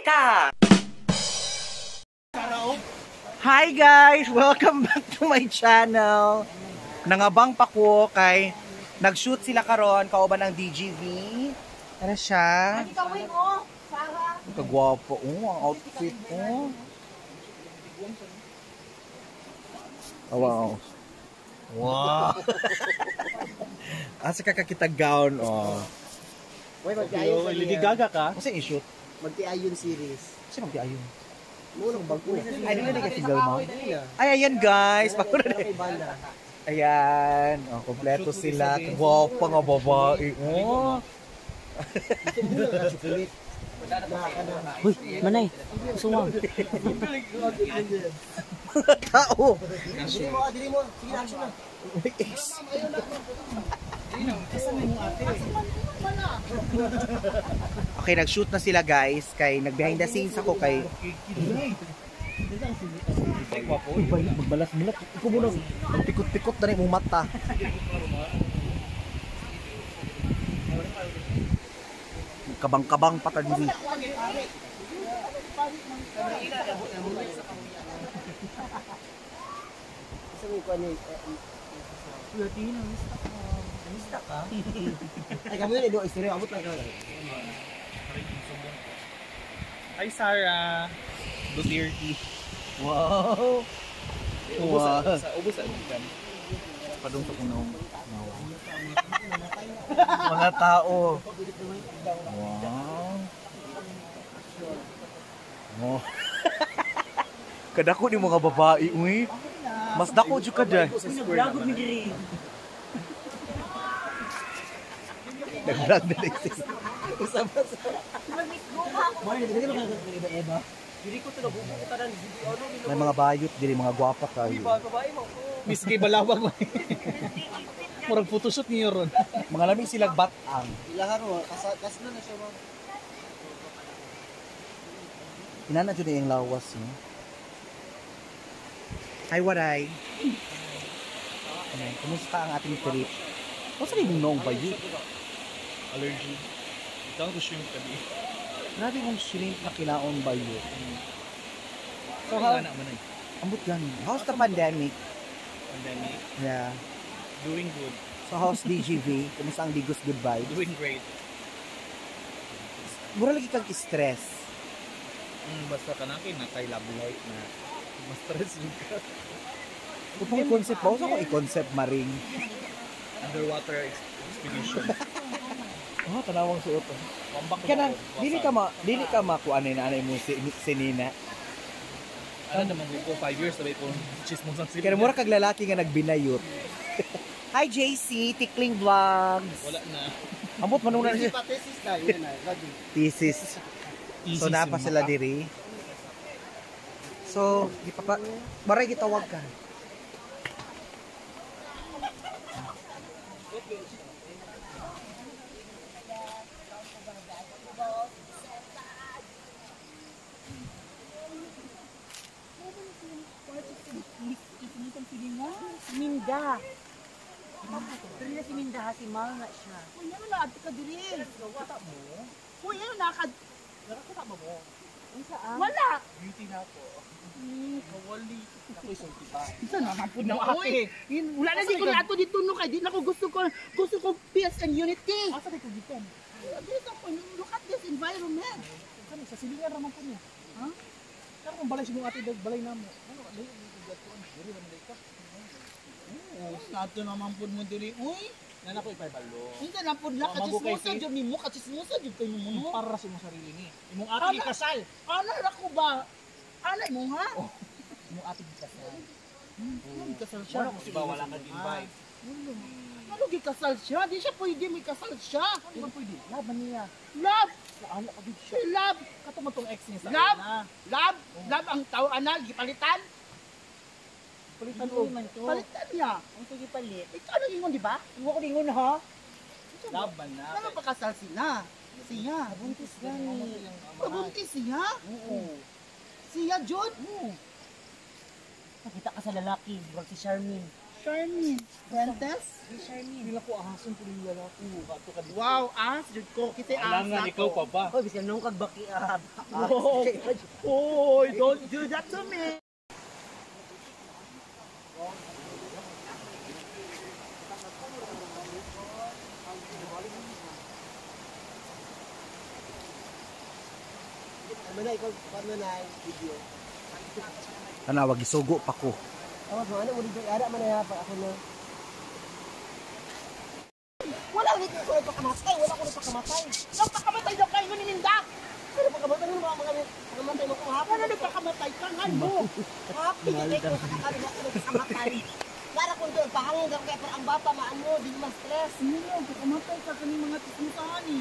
Teka! Hi guys! Welcome back to my channel. Nangabang pa ko kay nag-shoot sila karon kauban ng DGV. Ano siya? Hindi ka win, oh. Sarah. Kagwapo. Oh, ang outfit. Oh. Oh, wow. Wow. Asa ka kakitag gown, oh. Uy, magtiayon sa Lady Gaga ka? Kasi i-shoot. Magtiayon series. Kasi magdi-ayon. Munong bago. Ay, di na nag-sigal mo? Ay, ayan guys. Ayan. Oh, kompleto sila. Wow, pa nga babae. Oh. Uy, manay. Sumang. Mga tao. Dili mo. Sige, action na. Okay, nag-shoot na sila guys. Kay nag-behind the scenes ako kay... Magbalas-balas. Ikaw muna. Pikot-pikot na rin mong mata. Kabang-kabang pa ta diri. Sabi ko ni ay kami na do istorya abot lang ka. Hi Sarah. Duterte. Wow. Wow. Ubus sa ikan. Padung sa punaw. Mga tao. Wow. Oh. Kadako ni mga babae, uy. Mas dako jud ka dyan. Nagbragod mi diri. Nag-vlog na rin siya. May mga bayot, dili mga gwapa kayo. Miski balawag man. Murag photoshoot niyo ron. Mga lamig silang batang. Ilaharo kas na siya mo. Inana dyan na yung lawas, no? Hi, Waray. Ayan, kumusta ang ating trip? O saan yung noong bayot? Allergy. Ikaw ko shrimp kami. Grabe mong shrimp na kinaon bayot. So how? Anak mo na. Ambot gani. How's the pandemic? Pandemic. Yeah. Doing good. So how's DGV? Kumusta ang Digos Goodbye? Doing great. Mura lagi kang stress. Basta ka nakin na kay love life na mas stress ka. Kung i-concept ba? Saan ko i-concept maring? Underwater expedition. Oh, tanawang suot. Wambak Kaya dili ka makuha na anay mo si Nina. Ano naman ko 5 years sabi ko chismos ang sila. Kaya mura kag lalaki nga nagbinayot. Hi JC, Tikling Vlogs. Wala na. Ambot manuna siya. Thesis na yun na. Thesis. So napa sila diri. So, maray gitawag ka. Minda. Pero na si Minda ha, si Mal na siya. Uy, ano na adto ka diri? Wala mo. Uy, ano nakakita mo mo? Wala. Beauty na po. Kawali. Ako isulti pa. Isa naman po na ate. Wala na di ko na ato dito no kay di na ko gusto ko peace and unity. Asa dito dito? Dito ko look at this environment. Kani sa silingan raman po niya. Ha? Kaya kung balay mo ate balay namo. Ano dali diri man ka. Nato naman po mo diri. Uy, Nana ko ipabalo. hindi na po la kasi smusa jud ni mo kasi smusa jud kay mo. Para sa imong sarili ni. Imong ate ikasal. Ano ra ko ba? Ano mo ha? Imong ate ikasal. Kasal siya. Wala ko si ba wala ka invite. Ano gikasal siya? Di siya pwede may kasal siya. Di ba pwede? Laban niya. Love, Ano ka gid si siya? love. Kato mo tong ex niya sa Love, una. love ang tao ana gipalitan. Palitan Ano mo. man to? Palitan niya. Ang sige palit. Ito ano ingon di ba? Iwa ko lingon ha. Laban na. Nagpakasal sila. Siya. Buntis gani. Pabuntis siya. Oo. Siya jud. Nakita ka sa lalaki, wag si Charmin. Charmin. Princess? Hindi na ko ahason ko yung lalaki mo. Bato ka dito. Wow, as jud ko kita Alam nga, ikaw pa ba? Hoy, bisan nung kagbaki Oh, don't do that to me. Ano na ikaw paano na video? Tanawag isugo pa ko. Oh, ano mo dito ara man na pa ako na. Wala nito ko pakamatay, wala ko pakamatay. Nang pakamatay daw kayo ni Linda. Ano pagkamatay mo pakamatay mo ko hapon? Wala nagpakamatay kangan mo. Happy day ko sa kakali ako nagkamatay. Lara ko doon pahangin daw kaya para ang bata maano di mas stress. Ano pakamatay ka kaning mga tismusan ni.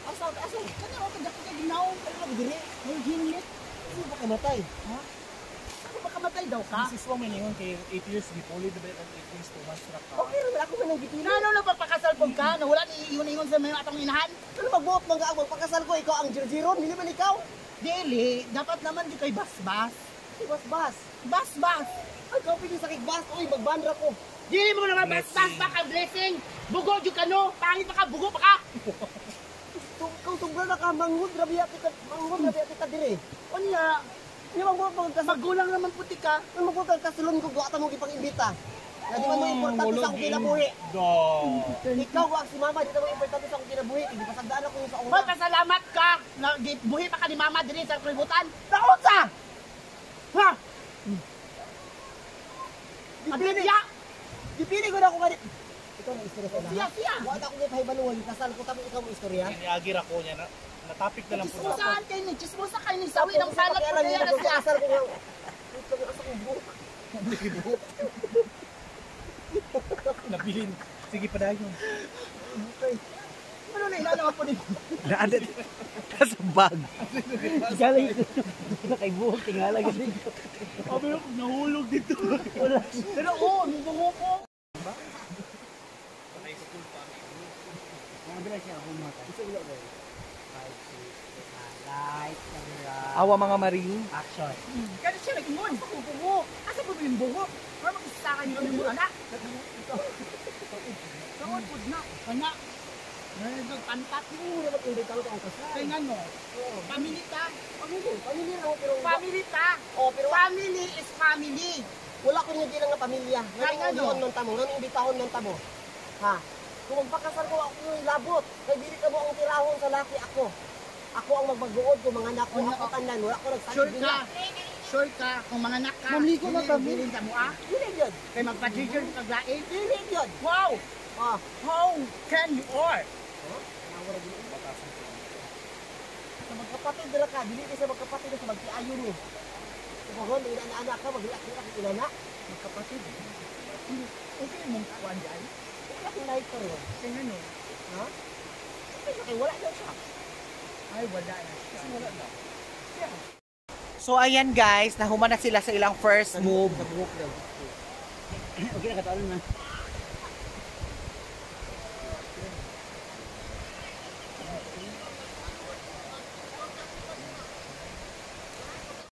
Asa Kanya ako dako kay ginaw. ano dire? May ginit. Ano pakamatay? Ano pakamatay daw ka? This is one minute kay 8 years before live the 8 years to months ra ka. Okay ra ako man ang gipili. Ano na papakasal pag ka na wala ni iyon sa mga atong inahan? Ano magbuot man ako pagkasal ko ikaw ang 00 dili man ikaw. Dili, dapat naman di kay basbas. Si bas. Basbas. Ay ko pili sa kigbas oy magbandra ko. Dili mo naman basbas ba ka blessing. Bugo jud ka no, pangit pa ka, bugo pa ka. Kung tumbra na ka manghud rabi kita dire. Unya, Di magbuot pagkasal. magulang naman puti ka. Ano magbuot kasulon ko guwata mo gipang-imbita. Na di man mo importante sa akong kinabuhi. Do. Ikaw wa si mama di na mo importante sa akong kinabuhi. Di pasagdaan ako sa Hoy, una. pasalamat ka. Buhi pa ka ni mama diri sa kalibutan. Naunsa? Ha? Abibya! Dipili ko na ako ganit. Ikaw mo istorya sa Siya, lahat. siya. Wa ta ko gipahibaluhan kasal ko tapos ikaw mo istorya. Niagir ako niya na natapik na lang po. Chismosahan kayo ni, chismosa kayo ni Sawi ng salat ko kaya na siya. Kasal ko. Ito ko asa ko buhok. Nabilin. Sige pa dayon. Ano na inalaman po ni Naanda sa bag. Galing ko kay buhok tingala galing. Sabi ko, nahulog dito. Pero oo, nung bungo ko. Ang dira siya humata. Isa ulo ba? Light, camera, Awa mga marine. action. Kaya siya nag-ingon. Asa po bungo? Asa po yung bungo? Para magsasakan nyo ng mga anak. Kaon po na. Kanya. Nagag pantat mo. Hindi naman hindi ka ang kasal. Kaya nga no. Family ka. Pamilya raw pero Family ka. oh pero Family is family. wala ko niya din nga pamilya. Kaya nga, Ngano no? diyon nang tamo, ngano imbitahon nang tamo. Ha? Kung magpakasal ko ako yung labot, kay dili ka mo ang tirahon sa laki ako. Ako ang magbaguod ko mga anak ko ako tanan, wala ko Sure nagsabi ka. Sure ka. Kung mga anak ka. Mamliko na kami. Bilin sa mo ah. Dili gyud. Kaya magpa-trigger ka gain. Dili gyud. Wow. Ah, How can you are? sa magkapatid dira ka, dili ka sa magkapatid sa magtiayon ni. Kung ina anak ka maglaki-laki inana, Magkapatid. Okay mong kuwan dyan. laki life ko ron. Kaya ano? Ha? Kay wala daw siya. Ay, wala na. Kasi wala na. So ayan guys, nahuman na sila sa ilang first move. Sa buhok daw. Okay na kataon na.